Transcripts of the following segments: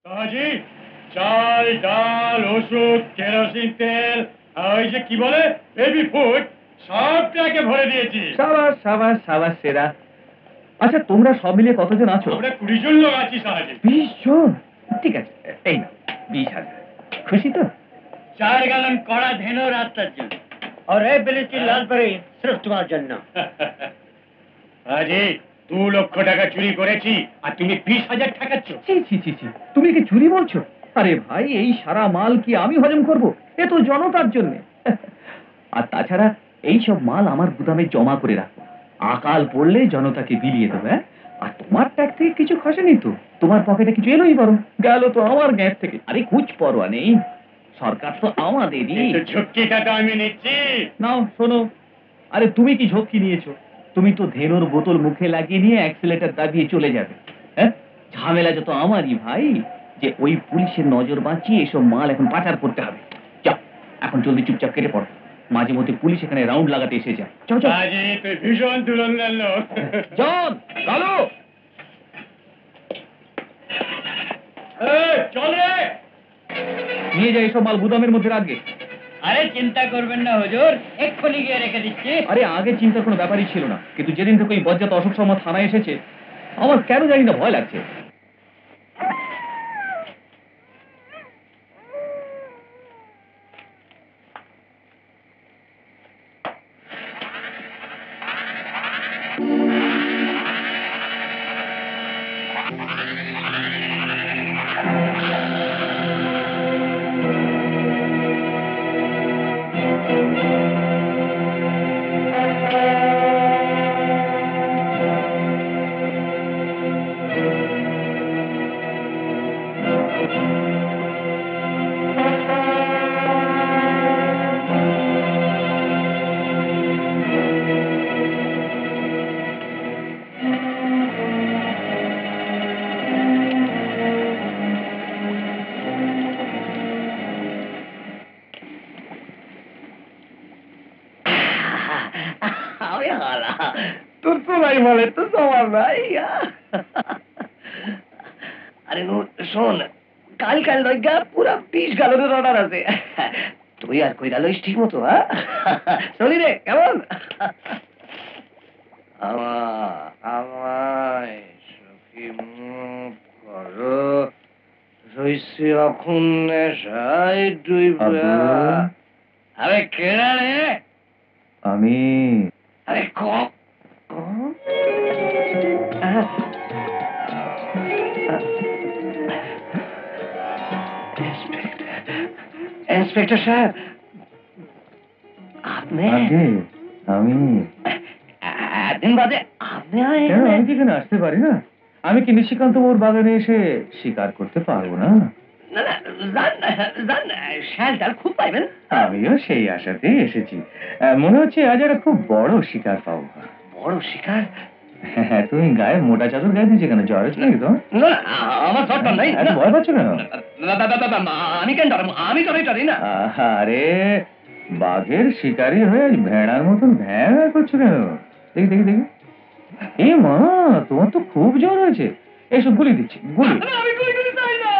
কাজী চাল ডাল ওষুধ কেরোসিন তেল আর ওই যে কি বলে বেবি ফুড সব ট্রাকে ভরে দিয়েছি। সাবাস সাবাস সাবাস সেরা। আচ্ছা তোমরা সব মিলিয়ে কতজন আছো? আমরা 20 জন লোক আছি সারাজি। 20 জন? ঠিক আছে, এই না 20,000। খুশি তো? 4 गैलन कड़ा धेनो रास्ताর জন্য और এই বিলিতি লাল পরি সির্ফ তোমার জন্য। কাজী 2 লক্ষ টাকা চুরি করেছি আর তুমি 20,000 ঠকাচ্ছ। ছি ছি ছি ছি, তুমি কি চুরি বলছো? আরে ভাই, এই সারা মাল কি আমি হজম করব? এ তো জনতার জন্য। আর তাছাড়া এই সব মাল আমার গুদামে জমা করে রাখবো, আকাল পড়লে জনতাকে বিলিয়ে দেবে। আর তোমার ট্যাক্স থেকে কিছু খসেনি তো, তোমার পকেটে কিছু এলোই বরং, গেল তো আমার গ্যাস থেকে। আরে কুছ পরোয়া নেই, সরকার তো আমাদেরই। ঝক্কিটা তো আমি নিচ্ছি। নাও শোনো, আরে তুমি কি ঝক্কি নিয়েছো? তুমি তো ধেনুর বোতল মুখে লাগিয়ে নিয়ে অ্যাক্সিলেটর দাবিয়ে চলে যাবে। হ্যাঁ, ঝামেলা যত আমারই ভাই, যে ওই পুলিশের নজর বাঁচিয়ে এসব মাল এখন পাচার করতে হবে। যাও এখন জলদি চুপচাপ কেটে পড়ো, মাঝে মধ্যে পুলিশ এখানে রাউন্ড লাগাতে এসে যায়। চল চল। কাজী তুই ভীষণ তুলন্দার লোক। জন কালো, চল রে। নিয়ে যায় এসব মাল গুদামের মধ্যে রাখবে। আরে চিন্তা করবেন না হুজুর, এক্ষুনি গিয়ে রেখে দিচ্ছি। আরে আগে চিন্তার কোনো ব্যাপারই ছিল না, কিন্তু যেদিন থেকে ওই বজ্জাত অশোক শর্মা থানায় এসেছে, আমার কেন জানি না ভয় লাগছে। তোর তো নাই বলে তো তোমার ভাই। আরে শোন, কাল লজ্ঞা পুরা 20 গালনের অর্ডার আছে, তুই আর কইরা লইস ঠিক মতো। হ্যাঁ চলি রে, কেমন? আমায় সখী মুখ করো, রইছি এখন নেশায় ডুইবা। আরে কেডা রে? আমি। আরে কম ইন্সপেক্টর সাহেব, আপনি? আমি একদিন বাদে আপনি? আমি কি এখানে আসতে পারি না? আমি কি নিশিকান্ত ওর বাগানে এসে শিকার করতে পারবো না? না না, জান শালটাল খুব পাইবেন। আমিও সেই আশাতেই এসেছি, মনে হচ্ছে আজ একটা খুব বড় শিকার পাবো। বড় শিকার? হ্যাঁ, তুমি গায়ে মোটা চাদর গায়ে দিয়েছে কেন? জ্বর হচ্ছে নাকি তো? না, আমার জ্বরটা নাই। এত ভয় পাচ্ছ কেন? আমি কেন ডরাবো? আমি ডরাই না। আরে বাঘের শিকারি হয়ে ভেড়ার মতন ভ্যাঁ করছো কেন? দেখি দেখি দেখি। এ মা, তোমার তো খুব জ্বর হয়েছে। এসব গুলি দিচ্ছি, গুলি। আমি গুলি দিতে চাই না।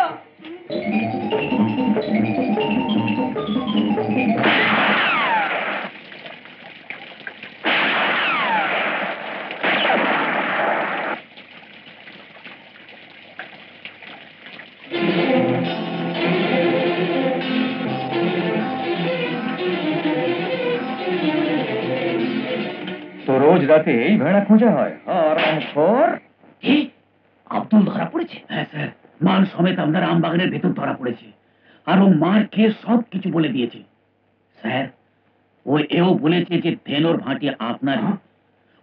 তো রোজ রাতে এই ভেড়া খোঁজা হয়? আরামখোর। কি আব্দুল ধরা পড়েছে? হ্যাঁ স্যার, মান সমেত আপনার আমবাগানের ভেতর ধরা পড়েছে, আর ও মার খেয়ে সব কিছু বলে দিয়েছে। স্যার, ও এও বলেছে যে ধেনুর ভাটি আপনারই,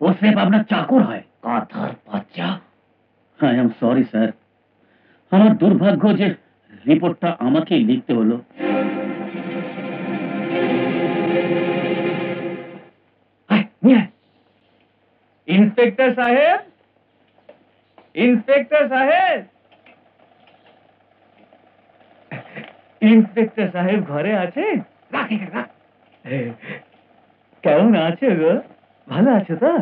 ও স্রেফ আপনার চাকর হয়। কাঁথার বাচ্চা। আই এম সরি স্যার, আমার দুর্ভাগ্য যে রিপোর্টটা আমাকেই লিখতে হলো। ইন্সপেক্টর সাহেব, ইন্সপেক্টর সাহেব, ইন্সপেক্টর সাহেব ঘরে আছে? কেমন আছে গো? ভালো আছে তো?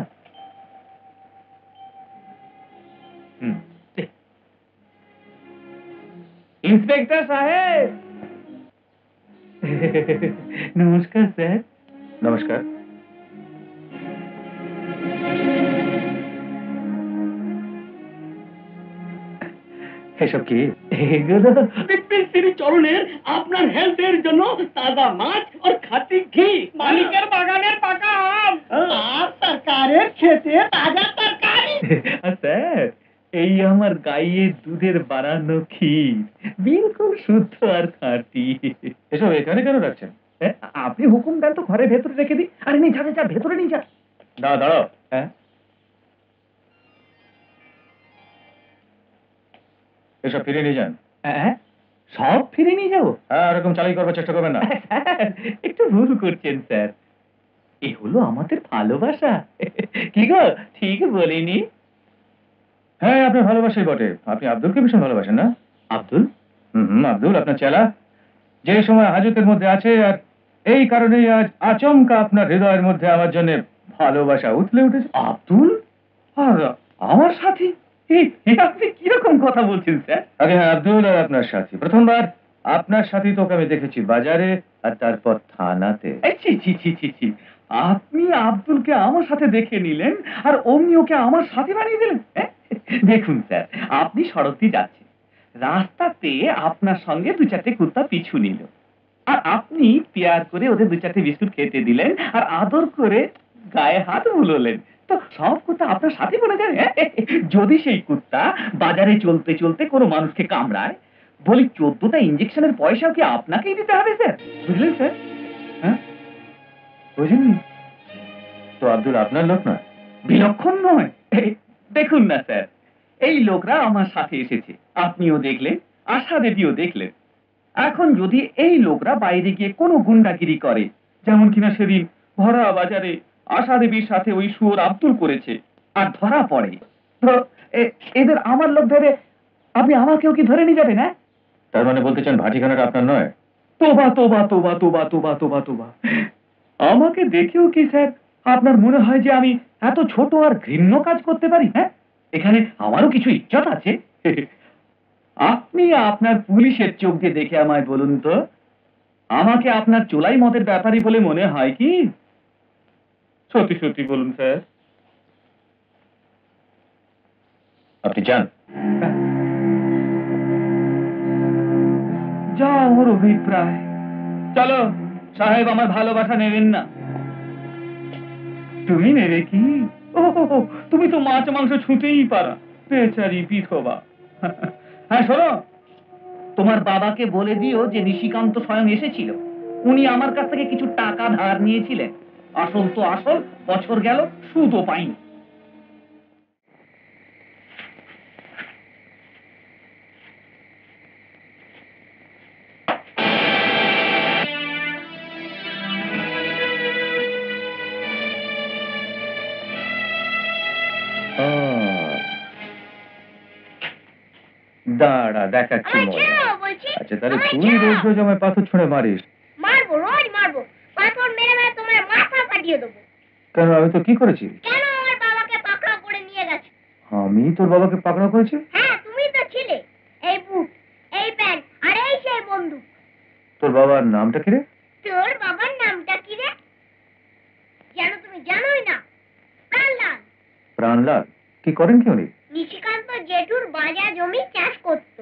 ইন্সপেক্টর সাহেব। নমস্কার স্যার। নমস্কার। এসব কি? এগুলো শ্রী চরণের আপনার হেলথের জন্য তাজা মাছ আর খাঁটি ঘি, মালিকের বাগানের পাকা আম, আর সরকারের খেতে তাজা তরকারি। স্যার, এই আমার গাইয়ের দুধের বানানো ক্ষীর, বিলকুল শুদ্ধ আর খাঁটি। এসব এখানে কেন রাখছেন? আপনি হুকুম দেন তো ঘরের ভেতরে রেখে দিই। আরে নিয়ে যা যা, ভেতরে নিয়ে যা। দাঁড়াও। হ্যাঁ, এসব ফিরে নিয়ে যান। হ্যাঁ, সব ফিরে নিয়ে যাবো? হ্যাঁ, এরকম চালাই করবার চেষ্টা করবেন না। একটু ভুল করছেন স্যার, এ হলো আমাদের ভালোবাসা। কি গো, ঠিক বলিনি? হ্যাঁ, আপনার ভালোবাসাই বটে। আপনি আব্দুলকে ভীষণ ভালোবাসেন না? আব্দুল? আব্দুল আপনার চেলা, যে সময় হাজতের মধ্যে আছে, আর এই কারণেই আজ আচমকা আপনার হৃদয়ের মধ্যে আমার জন্য ভালোবাসা উঠলে উঠেছে। আব্দুল আর আমার সাথী? আপনি কিরকম কথা বলছেন স্যার? আগে হ্যাঁ, আব্দুল আর আপনার সাথী। প্রথমবার আপনার সাথী তোকে আমি দেখেছি বাজারে, আর তারপর থানাতে। ছি ছি ছি ছি ছি, আপনি আব্দুলকে আমার সাথে দেখে নিলেন আর অমনি ওকে আমার সাথে বানিয়ে দিলেন? দেখুন স্যার, আপনি সড়ক দিয়ে যাচ্ছেন, রাস্তাতে আপনার সঙ্গে দু চারটে কুত্তা পিছু নিল, আর আপনি পেয়ার করে ওদের দু চারটে বিস্কুট খেতে দিলেন আর আদর করে গায়ে হাত বুলোলেন। তো সব কুত্তা আপনার সাথে বলে যায়? যদি সেই কুত্তা বাজারে চলতে চলতে কোনো মানুষকে কামড়ায়, বলি 14টা ইঞ্জেকশনের পয়সাও কি আপনাকেই দিতে হবে স্যার? বুঝলেন স্যার? হ্যাঁ, বুঝেননি তো? আব্দুল আপনার লোক নয়, বিলক্ষণ নয়। দেখুন না স্যার, এই লোকরা আমার সাথে এসেছে, আপনিও দেখলেন, আশা দেবীও দেখলেন। এখন যদি এই লোকরা বাইরে গিয়ে কোনো গুন্ডাগিরি করে, যেমন কিনা সেদিন ভরা বাজারে আশা দেবীর সাথে ওই শুয়োর আব্দুল করেছে, আর ধরা পড়ে, তো এদের আমার লোক ধরে আপনি আমাকেও কি ধরে নিয়ে যাবেন? হ্যাঁ, তার মানে বলতে চান ভাটিখানাটা আপনার নয়? তোবা তোবা তোবা তোবা তোবা তোবা তোবা, আমাকে দেখেও কি স্যার আপনার মনে হয় যে আমি এত ছোট আর ঘৃণ্য কাজ করতে পারি? হ্যাঁ, এখানে আমারও কিছু ইজ্জত আছে। আপনি আপনার পুলিশের চোখ দিয়ে দেখে আমায় বলুন তো, আমাকে আপনার চোলাই মদের ব্যাপারী বলে মনে হয় কি? সত্যি সত্যি বলুন স্যার। আপনি যান। যা ওর অভিপ্রায়। চলো সাহেব, আমার ভালোবাসা নেবেন না? তুমি নেবে কি? ও, তুমি তো মাছ মাংস ছুঁতেই পারা, বেচারি বিধবা। হ্যাঁ শোনো, তোমার বাবাকে বলে দিও যে নিশিকান্ত স্বয়ং এসেছিল, উনি আমার কাছ থেকে কিছু টাকা ধার নিয়েছিলেন। আসল তো আসল, বছর গেল সুদও পাইনি। দাঁড়া, দেখাচ্ছি মজা। আচ্ছা তাহলে তুই রোজ রোজ আমায় পাথর ছুঁড়ে মারিস? মারবো, রোজ মারবো। পাথর মেরে মেরে তোমার মাথা ফাটিয়ে দেবো। কেন, আমি তো কি করেছি? কেন আমার বাবাকে পাকড়াও করে নিয়ে গেছে? আমি তোর বাবাকে পাকড়াও করেছি? হ্যাঁ, তুমি তো ছিলে। এই বুট, এই প্যান্ট, আর এই সেই বন্দুক। তোর বাবার নামটা কি রে? তোর বাবার নামটা কি রে? জানো? তুমি জানোই না? প্রাণলাল। প্রাণলাল? কি করেন কি উনি? নিশিকান্ত জেঠুর বাজা জমি চাষ করতো।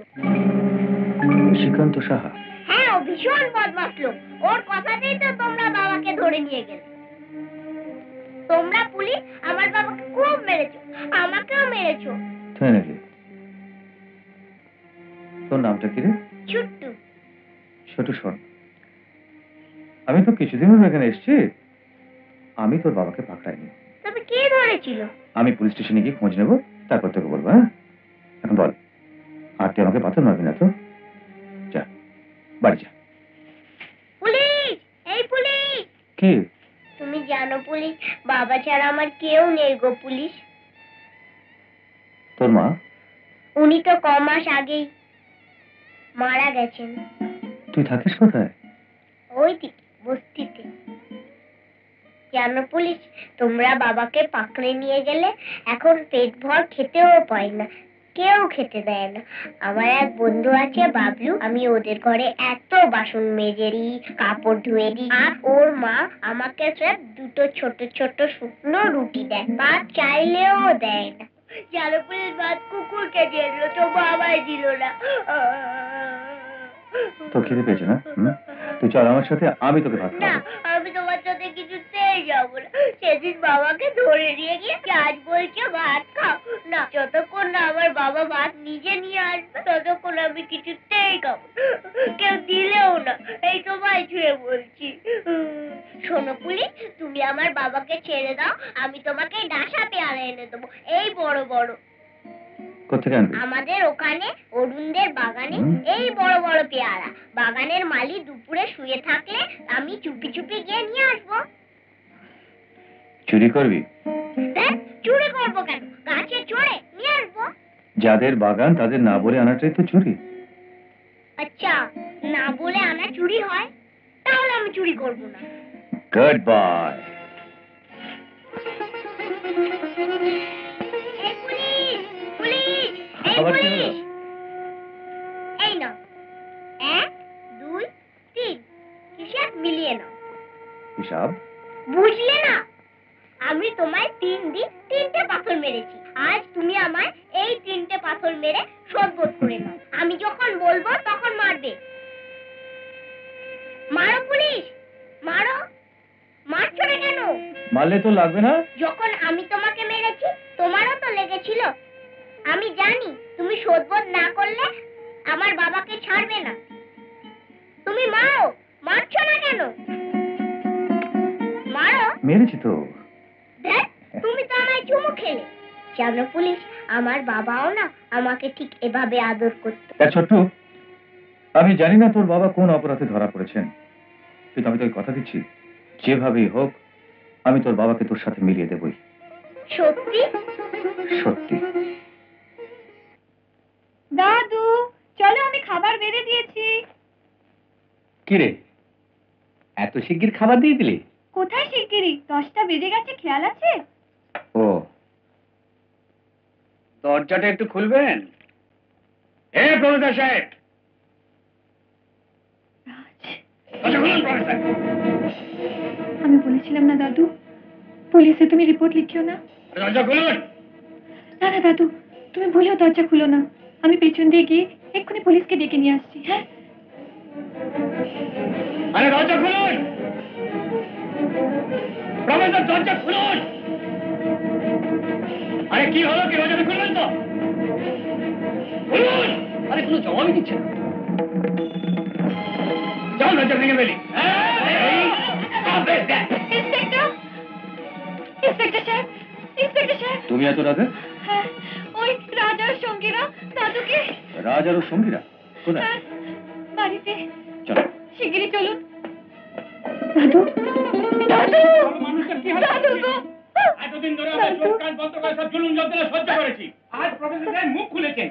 নিশিকান্ত সাহা? হ্যাঁ, ও ভীষণ বদমাশ লোক। ওর কথাতেই তো তোমরা বাবাকে ধরে নিয়ে গেলে। তোমরা পুলিশ আমার বাবাকে খুব মেরেছো, আমাকেও মেরেছো। তাই নাকি? তোর নামটা কি রে? ছুট্টু। ছোট, শোন, আমি তো কিছুদিন হলো এখানে এসেছি, আমি তোর বাবাকে পাকড়াইনি। তবে কে ধরেছিল? আমি পুলিশ স্টেশনে গিয়ে খোঁজ নেবো, তারপর তোকে বলবো। হ্যাঁ, এখন বল, আর তুই আমাকে পাথর মারবি না তো? যা, বাড়ি যা। পুলিশ! এই পুলিশ! কি? তুমি জানো পুলিশ, বাবা ছাড়া আমার কেউ নেই গো পুলিশ। তোর মা? উনি তো ক মাস আগেই মারা গেছেন। তুই থাকিস কোথায়? ওই বস্তিতে। জানো পুলিশ, তোমরা বাবাকে পাকড়ে নিয়ে গেলে এখন পেট ভর খেতেও পাই না, কেউ খেতে দেয় না। আমার এক বন্ধু আছে বাবলু, আমি ওদের ঘরে এত বাসন মেজে দিই, কাপড় ধুয়ে দিই, আর ওর মা আমাকে স্রেফ দুটো ছোট ছোট শুকনো রুটি দেয়, ভাত চাইলেও দেয় না। জানো পুলিশ, ভাত কুকুরকে দিয়েছিল, তবু আমায় দিল না। তো খিদে পেয়েছে না? তুই চল আমার সাথে, আমি তোকে ভাত না, খাওয়াবো। আমি তোমার সাথে কিছুতেই যাবো না। সেদিন বাবাকে ধরে নিয়ে গিয়ে আজ বলছে ভাত খাও না। যতক্ষণ না আমার বাবা ভাত নিজে নিয়ে আসবে ততক্ষণ আমি কিছুতেই খাবো না। কেউ দিলেও না। এই তোমায় ছুঁয়ে বলছি। শোনো পুলিশ, তুমি আমার বাবাকে ছেড়ে দাও, আমি তোমাকে ডাসা পেয়ারা এনে দেবো, এই বড় বড়। কোথেকে আনবি? আমাদের ওখানে অরুণদের বাগানে এই বড় বড় পেয়ারা। বাগানের মালি দুপুরে শুয়ে থাকলে আমি চুপি চুপি গিয়ে নিয়ে আসবো। চুরি করবি? হ্যাঁ, চুরি করবো কেন? গাছে চড়ে নিয়ে আসবো। যাদের বাগান তাদের না বলে আনাটাই তো চুরি। আচ্ছা, না বলে আনা চুরি হয়? তাহলে আমি চুরি করবো না। Good bye. এই পুলিশ, পুলিশ, এই আবার কি পুলিশ। হলো? এই নাও, 1 2 3 হিসাব মিলিয়ে নাও। হিসাব? বুঝলে না? আমি তোমায় 3 দিন 3টে পাথর মেরেছি। আজ তুমি আমায় এই 3টে পাথর মেরে শোধবোধ করে নাও। আমি যখন বলবো তখন মারবে। মারো পুলিশ, মারো। মারছো না কেন? মারলে তো লাগবে না? যখন আমি তোমাকে মেরেছি তোমারও তো লেগেছিল। আমি জানি তুমি শোধবোধ না করলে আমার বাবাকে ছাড়বে না। তুমি মারো। মারছো না কেন? মারো। মেরেছি তো। দেখ, তুমি তো আমায় চুমু খেলে। জানো পুলিশ, আমার বাবাও না আমাকে ঠিক এভাবে আদর করতো। দেখ ছোট্ট, আমি জানি না তোর বাবা কোন অপরাধে ধরা পড়েছেন, কিন্তু আমি তোকে কথা দিচ্ছি, যেভাবেই হোক আমি তোর বাবাকে তোর সাথে মিলিয়ে দেবই। সত্যি? সত্যি। দাদু, চলো, আমি খাবার বেড়ে দিয়েছি। কিরে, এত শিগগির খাবার দিয়ে দিলি? কোথায় শিগগিরই, 10টা বেজে গেছে, খেয়াল আছে? ও, দরজাটা একটু খুলবেন? এ প্রফেসর সাহেব, দরজা খুলুন প্রফেসর। আমি বলেছিলাম না দাদু, পুলিশে তুমি রিপোর্ট লিখিও না। দরজা খুলুন। না না দাদু, তুমি ভুলেও দরজা খুলো না। আমি পেছন দিয়ে গিয়ে এক্ষুনি পুলিশকে ডেকে নিয়ে আসছি। হ্যাঁ, আরে দরজা খুলুন প্রফেসর, দরজা খুলুন। আরে কি হলো, কি দরজা খুলবেন তো? খুলুন। আরে কোনো জবাবই দিচ্ছে না। চল দরজা ভেঙে ফেলি। ইন্সপেক্টর, ইন্সপেক্টর সাহেব, ইন্সপেক্টর সাহেব। তুমি এত রাতে? হ্যাঁ, ওই রাজার সঙ্গীরা দাদুকে। রাজ আর ওর সঙ্গীরা কোথায়? হ্যাঁ, বাড়িতে। চলো। শিগগিরই চলুন। দাদু, দাদু, মানুষের কি দাদু গো। এতদিন ধরে আমরা চোখ কান বন্ধ করে সব জুলুম যন্ত্রণা সহ্য করেছি। আজ প্রফেসর সাহেব মুখ খুলেছেন,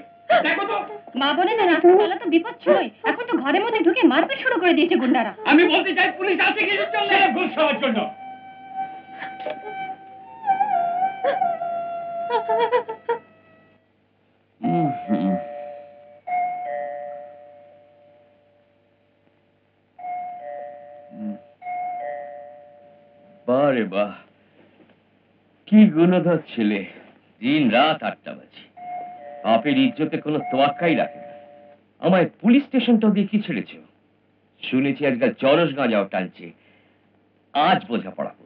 দেখো তো। মা বোনেদের রাত্রিবেলা তো বিপদ ছিলই, এখন তো ঘরের মধ্যে ঢুকে মারপিট শুরু করে দিয়েছে গুন্ডারা। আমি বলতে চাই পুলিশ আছে কিছুর জন্য, ঘুষ খাওয়ার জন্য। বারে বাহ, কি গুণধর ছেলে, দিন রাত 8টা বাজে, বাপের ইজ্জতে কোনো তোয়াক্কাই রাখে না। আমায় পুলিশ স্টেশনটাও দিয়ে কি ছেড়েছ? শুনেছি আজকাল চরস গাঁজাও টানছে, আজ বোঝাপড়া করবো।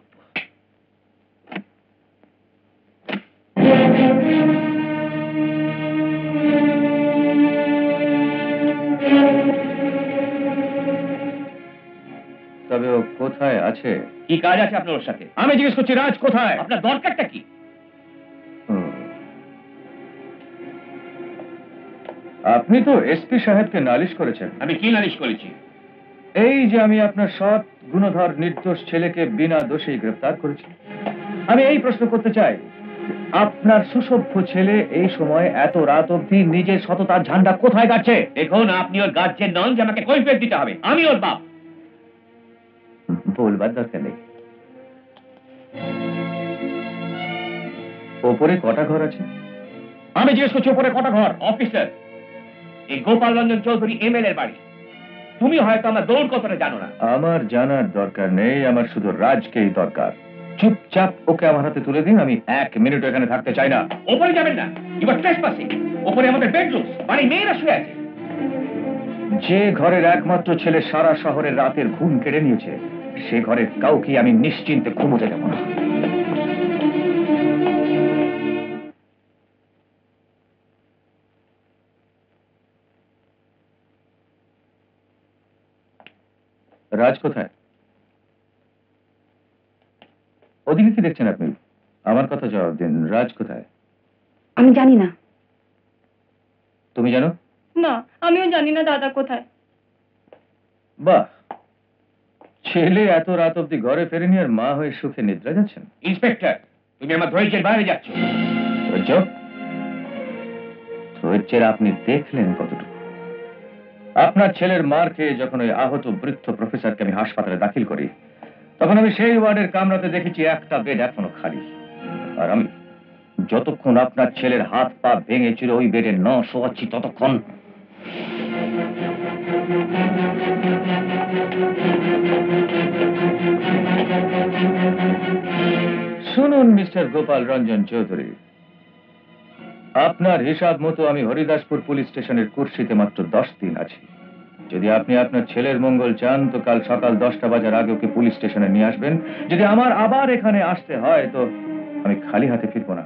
তবে ও কোথায় আছে? কি কাজ আছে আপনার ওর সাথে? আমি জিজ্ঞেস করছি, রাজ কোথায়? আপনার দরকারটা কি? আপনি তো এসপি সাহেবকে নালিশ করেছেন। আমি কি নালিশ করেছি? এই যে আমি আপনার সৎ গুণধর নির্দোষ ছেলেকে বিনা দোষেই গ্রেফতার করেছি। আমি এই প্রশ্ন করতে চাই, আপনার সুসভ্য ছেলে এই সময় এত রাত অবধি নিজের সততার ঝান্ডা কোথায় গাচ্ছে? দেখুন, আপনি ওর গার্জেন নন যে আমাকে কৈফিয়ত দিতে হবে। আমি ওর বাপ। বলবার দরকার নেই। ওপরে কটা ঘর আছে? আমি জিজ্ঞেস করছি উপরে কটা ঘর? অফিসার, এই গোপাল রঞ্জন চৌধুরী এমএলএর বাড়ি। তুমি হয়তো আমার দৌড় কথাটা জানো না। আমার জানার দরকার নেই, আমার শুধু রাজকেই দরকার। চুপচাপ ওকে আমার হাতে তুলে দিন, আমি 1 মিনিট এখানে থাকতে চাই না। ওপরে যাবেন না, এবার ট্রেসপাসিং। ওপরে আমাদের বেডরুম, বাড়ি মেয়েরা শুয়ে আছে। যে ঘরের একমাত্র ছেলে সারা শহরের রাতের ঘুম কেড়ে নিয়েছে, সে ঘরের কাউকে আমি নিশ্চিন্তে ঘুমোতে দেব না। রাজ কোথায়? ওদিকে কি দেখছেন আপনি? আমার কথা জবাব দিন, রাজ কোথায়? আমি জানি না। তুমি জানো? না, আমিও জানি না দাদা কোথায়। বাহ, ছেলে এত রাত অব্দি ঘরে ফেরেনি আর মা হয়ে সুখে নিদ্রা যাচ্ছেন। ইন্সপেক্টর, তুমি আমার ধৈর্যের বাইরে যাচ্ছ। ধৈর্য? ধৈর্যের আপনি দেখলেন কতটুকু? আপনার ছেলের মার খেয়ে যখন ওই আহত বৃদ্ধ প্রফেসরকে আমি হাসপাতালে দাখিল করি, তখন আমি সেই ওয়ার্ডের কামরাতে দেখেছি একটা বেড এখনো খালি। আর আমি যতক্ষণ আপনার ছেলের হাত পা ভেঙেছিল ওই বেডে শোয়াচ্ছি, ততক্ষণ শুনুন মিস্টার গোপাল রঞ্জন চৌধুরী, আপনার হিসাব মতো আমি হরিদাসপুর পুলিশ স্টেশনের কুর্সিতে মাত্র 10 দিন আছি। যদি আপনি আপনার ছেলের মঙ্গল চান তো কাল সকাল 10টা বাজার আগে ওকে পুলিশ স্টেশনে নিয়ে আসবেন। যদি আমার আবার এখানে আসতে হয় তো আমি খালি হাতে ফিরবো না।